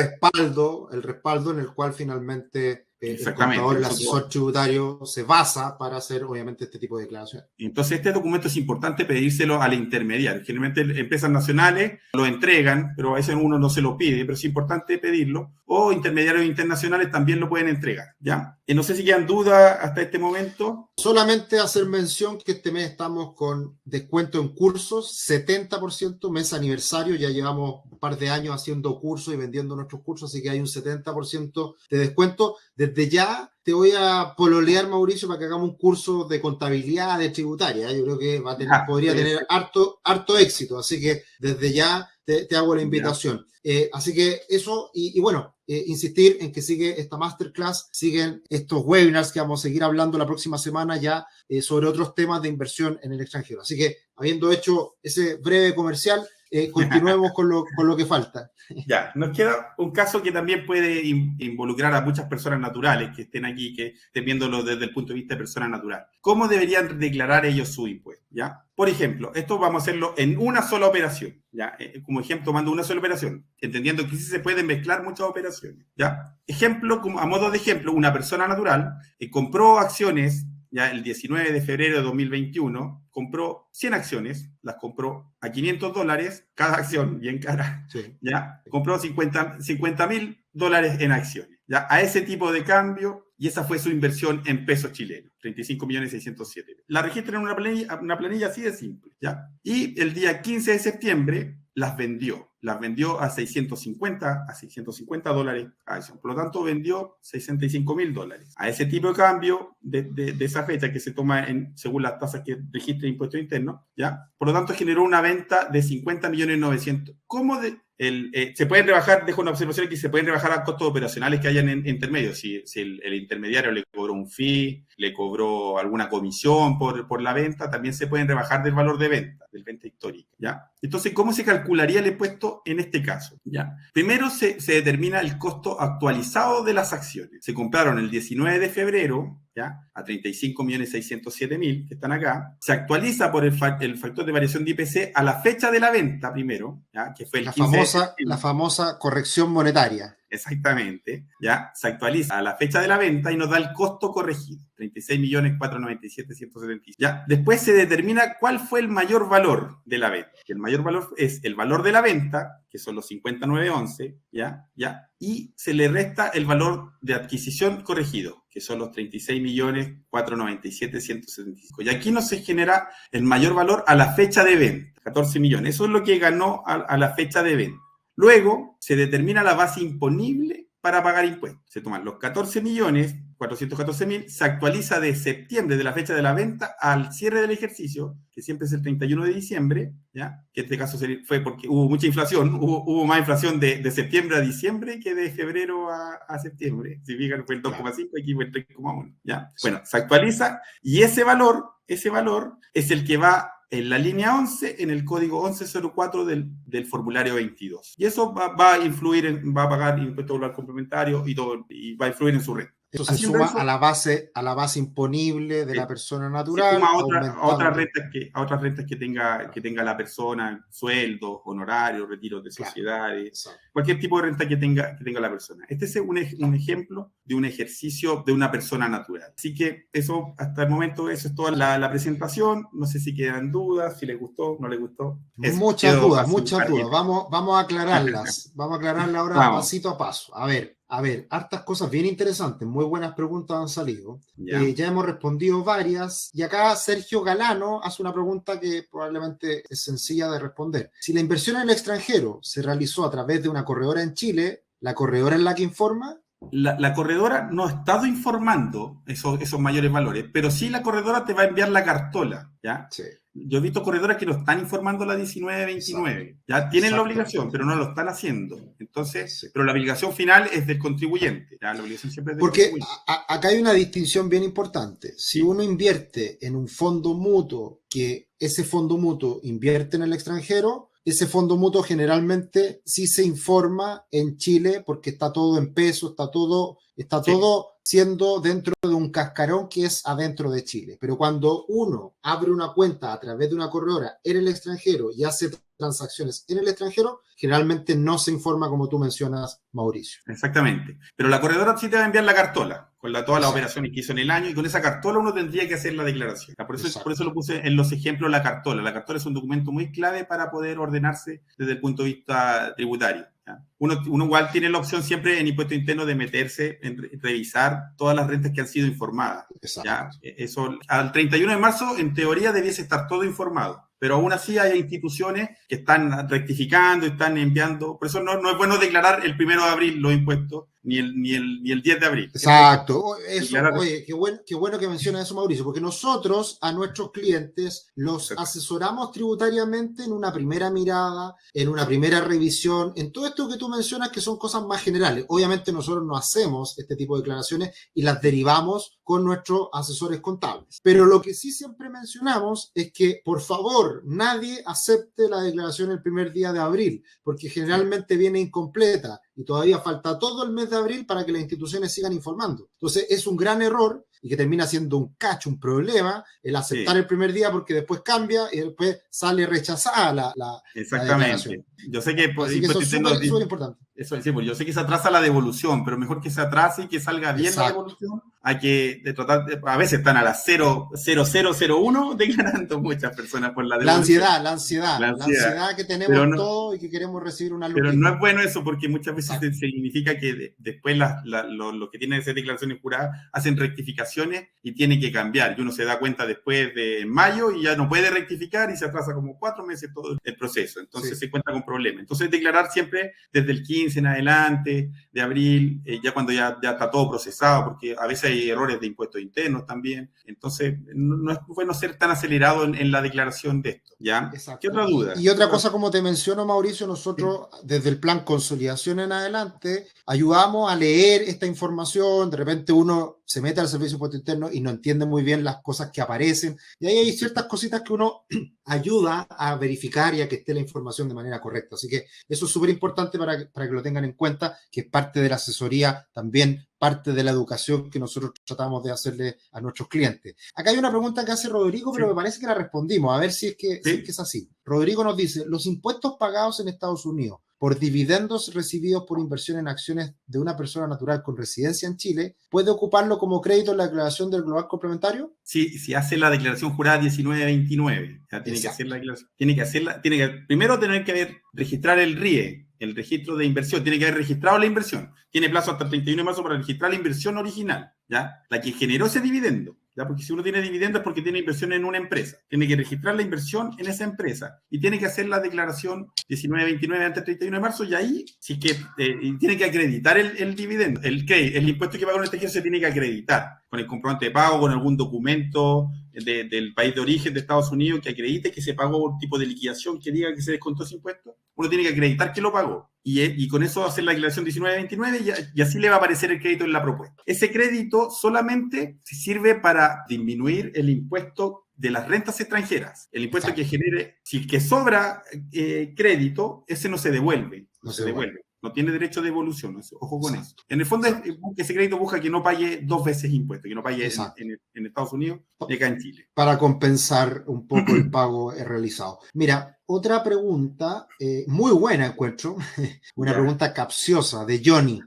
el respaldo en el cual finalmente el contador, el asesor tributario se basa para hacer, obviamente, este tipo de declaraciones. Entonces, este documento es importante pedírselo al intermediario. Generalmente, empresas nacionales lo entregan, pero a veces uno no se lo pide, pero es importante pedirlo. O intermediarios internacionales también lo pueden entregar, ¿ya? Y no sé si quedan dudas hasta este momento. Solamente hacer mención que este mes estamos con descuento en cursos, 70%, mes aniversario. Ya llevamos un par de años haciendo cursos y vendiendo nuestros cursos, así que hay un 70% de descuento. Desde ya te voy a pololear, Mauricio, para que hagamos un curso de contabilidad de tributaria. Yo creo que podría tener harto éxito, así que desde ya te hago la invitación. Así que eso, y bueno, insistir en que sigue esta masterclass, siguen estos webinars que vamos a seguir hablando la próxima semana ya sobre otros temas de inversión en el extranjero. Así que, habiendo hecho ese breve comercial, continuemos con lo que falta. Ya, nos queda un caso que también puede involucrar a muchas personas naturales que estén aquí, que estén viéndolo desde el punto de vista de persona natural. ¿Cómo deberían declarar ellos su impuesto? ¿Ya? Por ejemplo, esto vamos a hacerlo en una sola operación. ¿Ya? Como ejemplo, tomando una sola operación, entendiendo que sí se pueden mezclar muchas operaciones. ¿Ya? Ejemplo, a modo de ejemplo, una persona natural compró acciones. Ya el 19 de febrero de 2021, compró 100 acciones, las compró a $500 cada acción, bien cara. Sí. Ya compró $50.000 en acciones. Ya a ese tipo de cambio, y esa fue su inversión en pesos chilenos, 35.607.000. La registra en una planilla así de simple. ¿Ya? Y el día 15 de septiembre las vendió a $650 a acción. Por lo tanto, vendió $65.000. A ese tipo de cambio de esa fecha que se toma según las tasas que registra el impuesto interno, ¿ya? Por lo tanto, generó una venta de 50.900.000. ¿Cómo se pueden rebajar? Dejo una observación aquí, se pueden rebajar a costos operacionales que hayan en intermedio. Si el intermediario le cobró un fee, le cobró alguna comisión por la venta, también se pueden rebajar del valor de venta, del venta histórica. ¿ya? Entonces, ¿cómo se calcularía el impuesto en este caso? ¿Ya? Primero se determina el costo actualizado de las acciones. Se compraron el 19 de febrero, ¿ya? A 35.607.000, que están acá. Se actualiza por el factor de variación de IPC a la fecha de la venta primero, ¿ya? Que fue el 15 de septiembre. La famosa corrección monetaria. Exactamente, ¿ya? Se actualiza a la fecha de la venta y nos da el costo corregido, 36.497.175. ¿Ya? Después se determina cuál fue el mayor valor de la venta. El mayor valor es el valor de la venta, que son los 59.11, ¿ya? Y se le resta el valor de adquisición corregido, que son los 36.497.175. Y aquí no se genera el mayor valor a la fecha de venta, 14 millones. Eso es lo que ganó a la fecha de venta. Luego se determina la base imponible para pagar impuestos. Se toman los 14.414.000, se actualiza de septiembre, de la fecha de la venta, al cierre del ejercicio, que siempre es el 31 de diciembre, ¿ya? Que en este caso fue porque hubo mucha inflación, hubo más inflación de septiembre a diciembre que de febrero a septiembre. Si fijan, fue el 2,5, aquí fue el 3,1, ¿ya? Bueno, se actualiza y ese valor es el que va en la línea 11, en el código 1104 del formulario 22. Y eso va a influir, va a pagar impuesto global complementario y todo, y va a influir en su renta. Eso se suma a la base imponible de la persona natural. Se suma a otras rentas que tenga la persona, sueldos, honorarios, retiros de sociedades, claro, cualquier tipo de renta que tenga la persona. Este es un ejemplo de un ejercicio de una persona natural. Así que eso, hasta el momento, eso es toda la presentación. No sé si quedan dudas, si les gustó, no les gustó. Muchas dudas. Vamos a aclararlas. Vamos a aclararlas ahora pasito a paso. A ver, hartas cosas bien interesantes, muy buenas preguntas han salido. Ya hemos respondido varias. Y acá Sergio Galano hace una pregunta que probablemente es sencilla de responder. Si la inversión en el extranjero se realizó a través de una corredora en Chile, ¿la corredora es la que informa? La corredora no ha estado informando esos mayores valores, pero sí la corredora te va a enviar la cartola, ¿ya? Sí. Yo he visto corredoras que no están informando la 1929, ya tienen la obligación, pero no lo están haciendo. Entonces, sí. Pero la obligación final es del contribuyente, ¿ya? La obligación siempre es del contribuyente. Porque acá hay una distinción bien importante. Si uno invierte en un fondo mutuo, que ese fondo mutuo invierte en el extranjero, ese fondo mutuo generalmente sí se informa en Chile porque está todo en peso, está todo siendo dentro de un cascarón que es adentro de Chile. Pero cuando uno abre una cuenta a través de una corredora en el extranjero y hace transacciones en el extranjero, generalmente no se informa como tú mencionas, Mauricio. Exactamente. Pero la corredora sí te va a enviar la cartola con todas las operaciones que hizo en el año, y con esa cartola uno tendría que hacer la declaración. Por eso lo puse en los ejemplos la cartola. La cartola es un documento muy clave para poder ordenarse desde el punto de vista tributario. ¿Ya? Uno igual tiene la opción siempre en impuesto interno de meterse en revisar todas las rentas que han sido informadas. ¿Ya? Eso, al 31 de marzo, en teoría, debiese estar todo informado. Pero aún así hay instituciones que están rectificando, están enviando. Por eso no es bueno declarar el 1 de abril los impuestos, ni el 10 de abril. Exacto. Eso, oye, qué bueno que mencionas eso, Mauricio, porque nosotros a nuestros clientes los asesoramos tributariamente en una primera mirada, en una primera revisión, en todo esto que tú mencionas que son cosas más generales. Obviamente nosotros no hacemos este tipo de declaraciones y las derivamos con nuestros asesores contables. Pero lo que sí siempre mencionamos es que, por favor, nadie acepte la declaración el primer día de abril, porque generalmente viene incompleta y todavía falta todo el mes de abril para que las instituciones sigan informando. Entonces, es un gran error y que termina siendo un problema, el aceptar el primer día porque después cambia y después sale rechazada la declaración. Yo sé que eso es súper importante. Eso es, yo sé que se atrasa la devolución, pero mejor que se atrase y que salga bien la devolución. Hay que a veces están a las 0,0001 declarando muchas personas por la devolución. La ansiedad que tenemos todos y que queremos recibir una luz. Pero no es bueno eso porque muchas veces significa que después los que tienen esas declaraciones juradas hacen rectificaciones y tienen que cambiar. Y uno se da cuenta después de mayo y ya no puede rectificar y se atrasa como 4 meses todo el proceso. Entonces se cuenta con problemas. Entonces declarar siempre desde el 15 en adelante, de abril, ya cuando ya está todo procesado, porque a veces hay errores de impuestos internos también. Entonces no es bueno ser tan acelerado en la declaración de esto. ¿Ya? ¿Qué otra duda? Y otra cosa, como te menciono, Mauricio, nosotros desde el plan consolidación en adelante ayudamos a leer esta información. De repente uno se mete al servicio de impuesto interno y no entiende muy bien las cosas que aparecen. Y ahí hay ciertas cositas que uno ayuda a verificar y a que esté la información de manera correcta. Así que eso es súper importante para que lo tengan en cuenta, que es parte de la asesoría, también parte de la educación que nosotros tratamos de hacerle a nuestros clientes. Acá hay una pregunta que hace Rodrigo, pero me parece que la respondimos. A ver si es que es así. Rodrigo nos dice, los impuestos pagados en Estados Unidos por dividendos recibidos por inversión en acciones de una persona natural con residencia en Chile, ¿puede ocuparlo como crédito en la declaración del global complementario? Sí, si hace la declaración jurada 1929, ya tiene que hacer la declaración. Tiene que primero tener que registrar el RIE, el registro de inversión, tiene que haber registrado la inversión. Tiene plazo hasta el 31 de marzo para registrar la inversión original, ¿ya? La que generó ese dividendo. ¿Ya? Porque si uno tiene dividendos es porque tiene inversión en una empresa. Tiene que registrar la inversión en esa empresa y tiene que hacer la declaración 1929 antes del 31 de marzo y ahí sí que tiene que acreditar el dividendo. El impuesto que paga un extranjero se tiene que acreditar con el comprobante de pago, con algún documento del país de origen de Estados Unidos que acredite que se pagó un tipo de liquidación que diga que se descontó ese impuesto. Uno tiene que acreditar que lo pagó. Y con eso hacer la declaración 1929 y así le va a aparecer el crédito en la propuesta. Ese crédito solamente sirve para disminuir el impuesto de las rentas extranjeras. El impuesto que genere, si que sobra crédito, ese no se devuelve. No se devuelve. No tiene derecho de devolución. Ojo con eso. En el fondo, ese crédito busca que no pague 2 veces impuestos, que no pague en Estados Unidos y acá en Chile. Para compensar un poco el pago realizado. Mira, otra pregunta, muy buena encuentro, una pregunta capciosa de Johnny.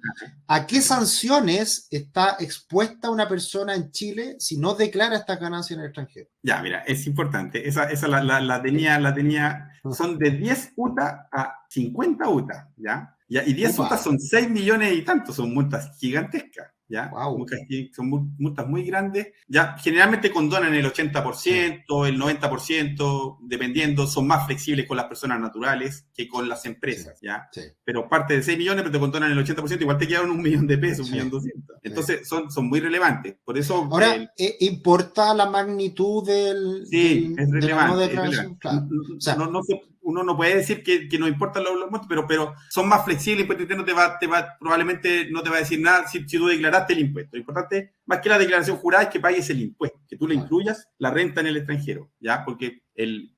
¿A qué sanciones está expuesta una persona en Chile si no declara estas ganancias en el extranjero? Ya, mira, es importante. Esa la tenía, son de 10 UTA a 50 UTA, ¿ya? Y 10 UTA son 6 millones y tantos, son multas gigantescas. ¿Ya? Wow. Son multas muy grandes. Ya, generalmente condonan el 80%, el 90%, dependiendo, son más flexibles con las personas naturales que con las empresas, ¿ya? Sí. Pero parte de 6 millones, pero te condonan el 80%, igual te quedaron 1 millón de pesos, 1.200.000. Entonces, son muy relevantes. Por eso... Ahora, ¿importa la magnitud del... Sí, es relevante. Es relevante. Claro. O sea, uno no puede decir que no importan los montos, pero son más flexibles. El impuesto interno probablemente no te va a decir nada si tú declaraste el impuesto. Lo importante, más que la declaración jurada, es que pagues el impuesto, que tú le incluyas la renta en el extranjero, ¿ya? Porque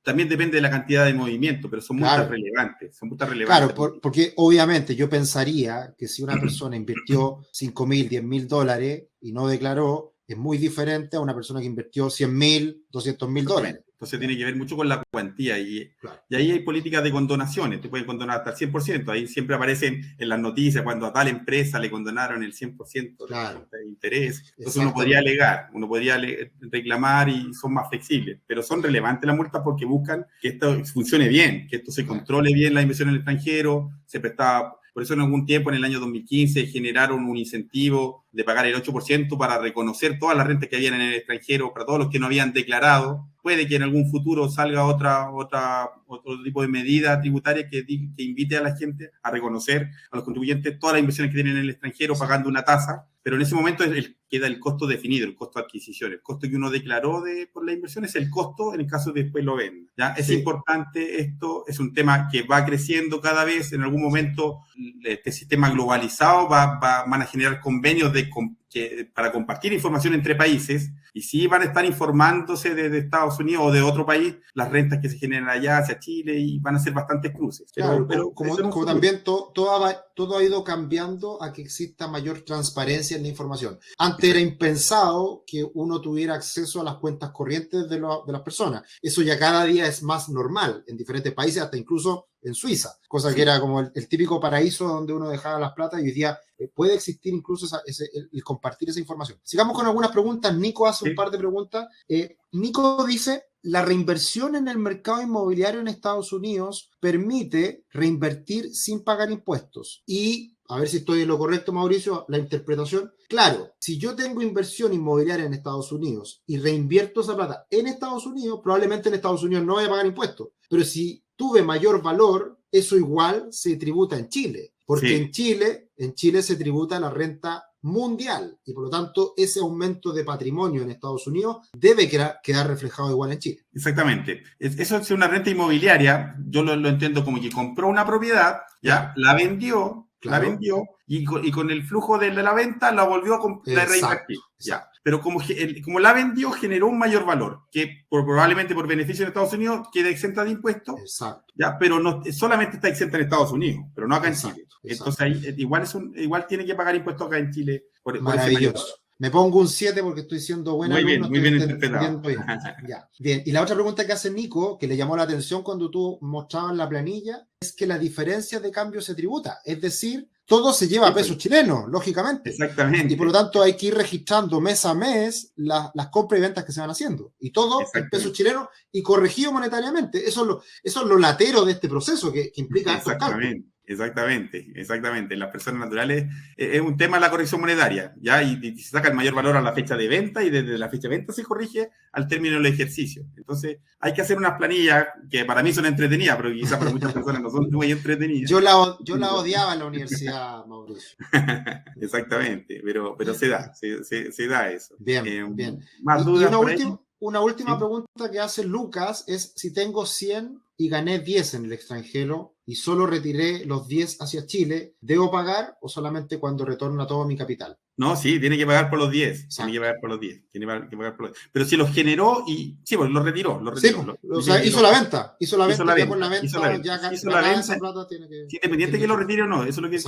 también depende de la cantidad de movimiento, pero son multas relevantes. Son multas relevantes. Claro, porque obviamente yo pensaría que si una persona invirtió $5,000, $10,000 y no declaró, es muy diferente a una persona que invirtió $100,000, $200,000. Entonces tiene que ver mucho con la cuantía y ahí hay políticas de condonaciones, te pueden condonar hasta el 100%, ahí siempre aparecen en las noticias cuando a tal empresa le condonaron el 100% de interés, entonces uno podría alegar, uno podría reclamar y son más flexibles, pero son relevantes las multas porque buscan que esto funcione bien, que esto se controle bien la inversión en el extranjero, se prestaba... Por eso en algún tiempo, en el año 2015, generaron un incentivo de pagar el 8% para reconocer todas las rentas que habían en el extranjero, para todos los que no habían declarado. Puede que en algún futuro salga otro tipo de medida tributaria que invite a la gente a reconocer a los contribuyentes todas las inversiones que tienen en el extranjero pagando una tasa, pero en ese momento queda el costo definido, el costo de adquisición. El costo que uno declaró por la inversión es el costo en el caso de después lo venda. ¿Ya? Es importante esto, es un tema que va creciendo cada vez. En algún momento este sistema globalizado van a generar convenios para compartir información entre países y sí van a estar informándose desde Estados Unidos o de otro país las rentas que se generan allá hacia Chile y van a ser bastantes cruces. Pero como también todo ha ido cambiando a que exista mayor transparencia en la información. Antes era impensado que uno tuviera acceso a las cuentas corrientes de las personas. Eso ya cada día es más normal en diferentes países, hasta incluso en Suiza, cosa que era como el típico paraíso donde uno dejaba las plata y hoy día puede existir incluso el compartir esa información. Sigamos con algunas preguntas. Nico hace un par de preguntas. Nico dice, la reinversión en el mercado inmobiliario en Estados Unidos permite reinvertir sin pagar impuestos. Y, a ver si estoy en lo correcto, Mauricio, la interpretación. Claro, si yo tengo inversión inmobiliaria en Estados Unidos y reinvierto esa plata en Estados Unidos, probablemente en Estados Unidos no voy a pagar impuestos. Pero si tuve mayor valor, eso igual se tributa en Chile. Porque en Chile se tributa la renta mundial y por lo tanto ese aumento de patrimonio en Estados Unidos debe quedar reflejado igual en Chile. Exactamente. Eso es una renta inmobiliaria, yo lo entiendo como que compró una propiedad, ya la vendió la vendió y con el flujo de la venta la volvió a reinvertir. Ya. Pero como la vendió, generó un mayor valor, que probablemente por beneficio en Estados Unidos queda exenta de impuestos, ya, pero no, solamente está exenta en Estados Unidos, pero no acá en Chile. Entonces ahí igual tiene que pagar impuestos acá en Chile por maravilloso. Me pongo un 7 porque estoy siendo buena alumno. Muy bien interpretado. Bien. Y la otra pregunta que hace Nico, que le llamó la atención cuando tú mostrabas la planilla, es que la diferencia de cambio se tributa. Es decir, todo se lleva a pesos chilenos, lógicamente. Exactamente. Y por lo tanto hay que ir registrando mes a mes las compras y ventas que se van haciendo. Y todo en pesos chilenos y corregido monetariamente. Eso es lo latero de este proceso que implica estos cálculos. Exactamente. Las personas naturales es un tema de la corrección monetaria, ¿ya? Y se saca el mayor valor a la fecha de venta y desde la fecha de venta se corrige al término del ejercicio. Entonces, hay que hacer unas planillas que para mí son entretenidas, pero quizás para muchas personas no son muy entretenidas. Yo la odiaba en la universidad, Mauricio. Exactamente, pero se da eso. Bien. ¿Más dudas por ahí? Una última pregunta que hace Lucas es si tengo 100 y gané 10 en el extranjero y solo retiré los 10 hacia Chile, ¿debo pagar o solamente cuando retorna todo mi capital? No, sí, tiene que pagar por los 10. Tiene que pagar por los 10. Pero si los generó y... Sí, pues los retiró. Sí, o sea, hizo la venta. Hizo la venta. Independiente que lo retire o no, eso es lo que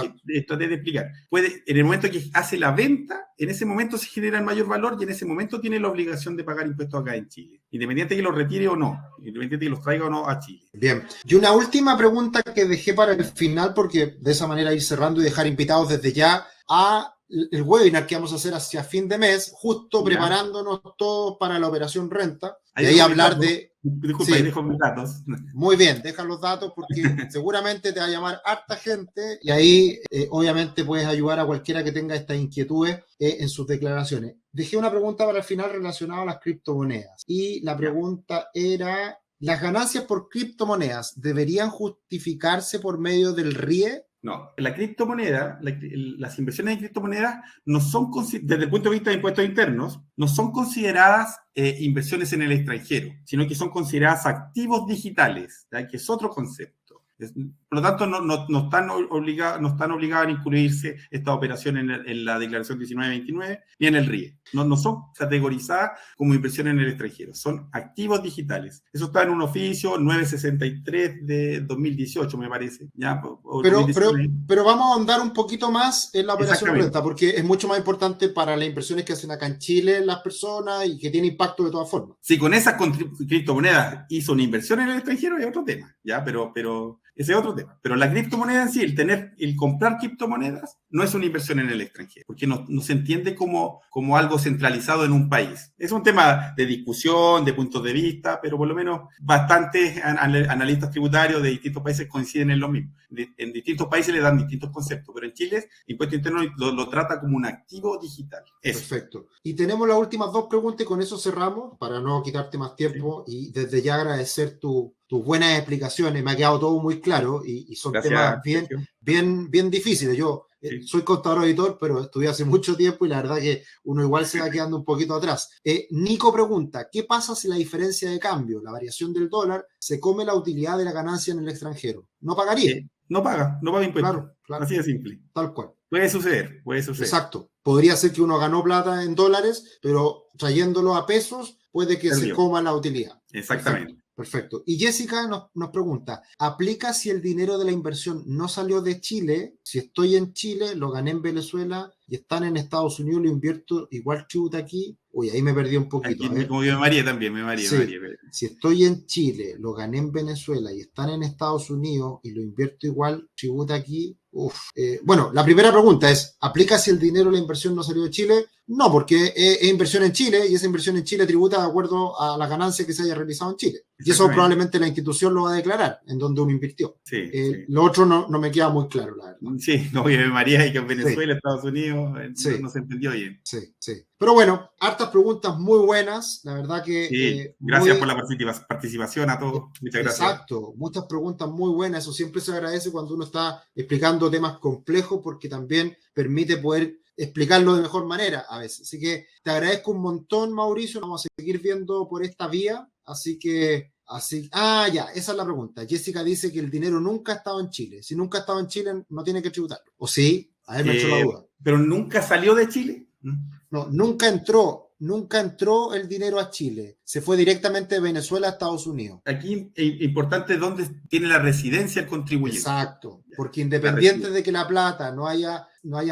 traté de explicar. En el momento que hace la venta, en ese momento se genera el mayor valor y en ese momento tiene la obligación de pagar impuestos acá en Chile. Independiente que lo retire o no. Independiente que los traiga o no a Chile. Bien. Y una última pregunta que dejé para el final, porque de esa manera ir cerrando y dejar invitados desde ya a el webinar que vamos a hacer hacia fin de mes, justo preparándonos todos para la operación renta. Y ahí hablar de... Disculpa, ahí dejo mis datos. Muy bien, deja los datos porque seguramente te va a llamar harta gente y ahí obviamente puedes ayudar a cualquiera que tenga estas inquietudes en sus declaraciones. Dejé una pregunta para el final relacionada a las criptomonedas y la pregunta era... ¿Las ganancias por criptomonedas deberían justificarse por medio del RIE? No, la criptomoneda, las inversiones en criptomonedas no son, desde el punto de vista de impuestos internos, no son consideradas inversiones en el extranjero, sino que son consideradas activos digitales, ¿ya? Que es otro concepto. Por lo tanto, no están obligados a incluirse esta operación en la declaración 1929 ni en el RIE. No son categorizadas como inversión en el extranjero, son activos digitales. Eso está en un oficio 963 de 2018, me parece. ¿Ya? Pero vamos a ahondar un poquito más en la operación renta, porque es mucho más importante para las inversiones que hacen acá en Chile las personas y que tiene impacto de todas formas. Si con esas criptomonedas hizo una inversión en el extranjero es otro tema, ¿ya? Pero ese es otro tema. Pero la criptomoneda en sí, el comprar criptomonedas, no es una inversión en el extranjero, porque no se entiende como algo centralizado en un país. Es un tema de discusión, de puntos de vista, pero por lo menos bastantes analistas tributarios de distintos países coinciden en lo mismo. En distintos países le dan distintos conceptos, pero en Chile, el impuesto interno lo trata como un activo digital. Eso. Perfecto. Y tenemos las últimas dos preguntas y con eso cerramos, para no quitarte más tiempo y desde ya agradecer tus buenas explicaciones. Me ha quedado todo muy claro y son temas bien difíciles. Yo soy contador auditor, pero estudié hace mucho tiempo y la verdad que uno igual se va quedando un poquito atrás. Nico pregunta, ¿qué pasa si la diferencia de cambio, la variación del dólar, se come la utilidad de la ganancia en el extranjero? ¿No pagaría? No paga impuestos. Claro. Así de simple. Tal cual. Puede suceder. Exacto. Podría ser que uno ganó plata en dólares, pero trayéndolo a pesos puede que se coma la utilidad. Exactamente. Perfecto. Y Jessica nos pregunta, ¿aplica si el dinero de la inversión no salió de Chile? Si estoy en Chile, lo gané en Venezuela y están en Estados Unidos, lo invierto, igual tributa aquí. Uy, ahí me perdí un poquito. Aquí, como yo me mareé también, me mareé. Si estoy en Chile, lo gané en Venezuela y están en Estados Unidos y lo invierto igual, tributa aquí. Bueno, la primera pregunta es, ¿aplica si el dinero de la inversión no salió de Chile? No, porque es inversión en Chile y esa inversión en Chile tributa de acuerdo a la ganancia que se haya realizado en Chile. Y eso probablemente la institución lo va a declarar en donde uno invirtió. Lo otro no me queda muy claro, la verdad. Sí, no, yo me mareé y que en Venezuela, Estados Unidos, no se entendió bien. Sí. Pero bueno, hartas preguntas muy buenas, la verdad que... gracias por la participación a todos, muchas gracias. Exacto, muchas preguntas muy buenas, eso siempre se agradece cuando uno está explicando temas complejos porque también permite poder explicarlo de mejor manera a veces. Así que te agradezco un montón, Mauricio, vamos a seguir viendo por esta vía, así que Así, ya, esa es la pregunta. Jessica dice que el dinero nunca ha estado en Chile. Si nunca ha estado en Chile, no tiene que tributarlo. ¿O sí? A ver, me entró la duda. ¿Pero nunca salió de Chile? No, nunca entró el dinero a Chile. Se fue directamente de Venezuela a Estados Unidos. Aquí es importante dónde tiene la residencia el contribuyente. Exacto, porque independiente de que la plata no haya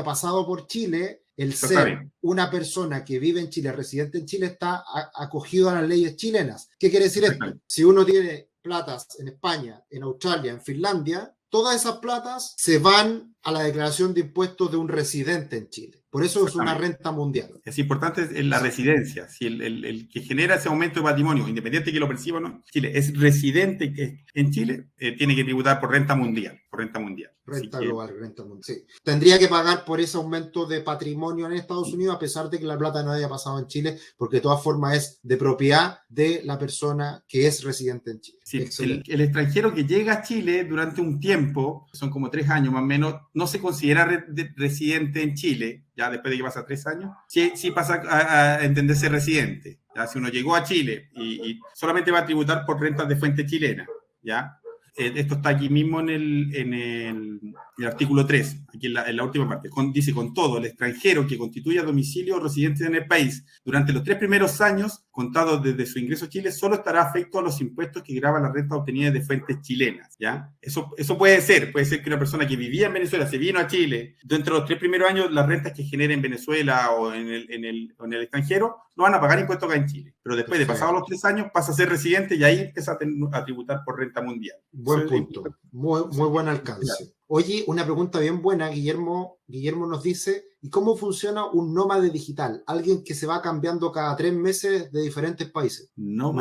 pasado por Chile, el ser una persona que vive en Chile, residente en Chile, está acogido a las leyes chilenas. ¿Qué quiere decir esto? Si uno tiene platas en España, en Australia, en Finlandia, todas esas platas se van a la declaración de impuestos de un residente en Chile. Por eso es una renta mundial. Es importante la residencia. Si el que genera ese aumento de patrimonio, independiente de que lo perciba o no, Chile es residente que en Chile, tiene que tributar por renta mundial. Renta global, renta mundial. Sí. Tendría que pagar por ese aumento de patrimonio en Estados Unidos, a pesar de que la plata no haya pasado en Chile, porque de todas formas es de propiedad de la persona que es residente en Chile. Sí, el extranjero que llega a Chile durante un tiempo, son como 3 años más o menos, no se considera residente en Chile, ya después de que pasa 3 años, sí pasa a entenderse residente. ¿Ya? Si uno llegó a Chile y solamente va a tributar por rentas de fuente chilena, ¿ya? Esto está aquí mismo en el artículo 3, aquí en la última parte. Dice, con todo, el extranjero que constituya domicilio o residente en el país durante los 3 primeros años, contados desde su ingreso a Chile, solo estará afecto a los impuestos que graban las rentas obtenidas de fuentes chilenas, ¿ya? Eso puede ser que una persona que vivía en Venezuela se vino a Chile, dentro de los 3 primeros años, las rentas que genere en Venezuela o en el extranjero, no van a pagar impuestos acá en Chile. Pero después de pasados los 3 años, pasa a ser residente y ahí empieza a tributar por renta mundial. Buen punto. Muy buen alcance. Oye, una pregunta bien buena, Guillermo nos dice, ¿y cómo funciona un nómade digital? Alguien que se va cambiando cada 3 meses de diferentes países. ¿No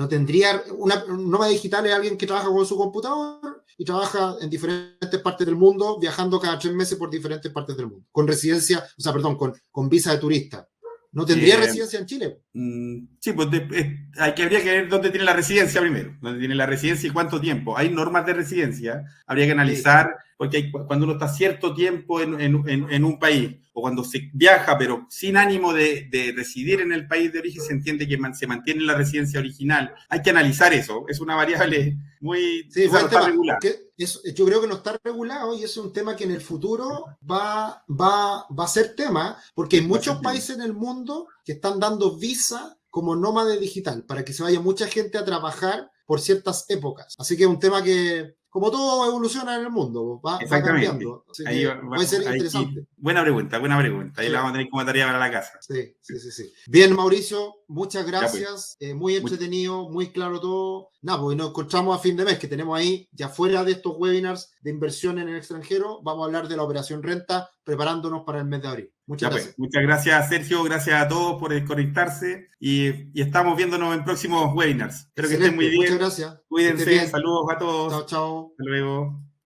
tendría un nómade digital? Es alguien que trabaja con su computador y trabaja en diferentes partes del mundo, viajando cada 3 meses por diferentes partes del mundo, con residencia, con visa de turista. ¿No tendría residencia en Chile? Sí, pues habría que ver dónde tiene la residencia primero, dónde tiene la residencia y cuánto tiempo. Hay normas de residencia, habría que analizar, porque cuando uno está cierto tiempo en un país, o cuando se viaja pero sin ánimo de residir en el país de origen, se entiende que se mantiene la residencia original. Hay que analizar eso, es una variable muy... Sí, no está regulada. Yo creo que no está regulado y es un tema que en el futuro va a ser tema, porque hay muchos países en el mundo que están dando visa como nómade digital, para que se vaya mucha gente a trabajar por ciertas épocas. Así que es un tema que, como todo evoluciona en el mundo, va cambiando. Así puede ser interesante. Buena pregunta. Ahí la vamos a tener como tarea para la casa. Sí. Bien, Mauricio, muchas gracias. Muy entretenido, muy claro todo. Pues nos encontramos a fin de mes, que tenemos ahí, ya fuera de estos webinars de inversión en el extranjero, vamos a hablar de la operación renta, preparándonos para el mes de abril. Muchas gracias. Muchas gracias, Sergio. Gracias a todos por conectarse y estamos viéndonos en próximos webinars. Espero que estén muy bien. Muchas gracias. Cuídense. Saludos a todos. Chao. Hasta luego.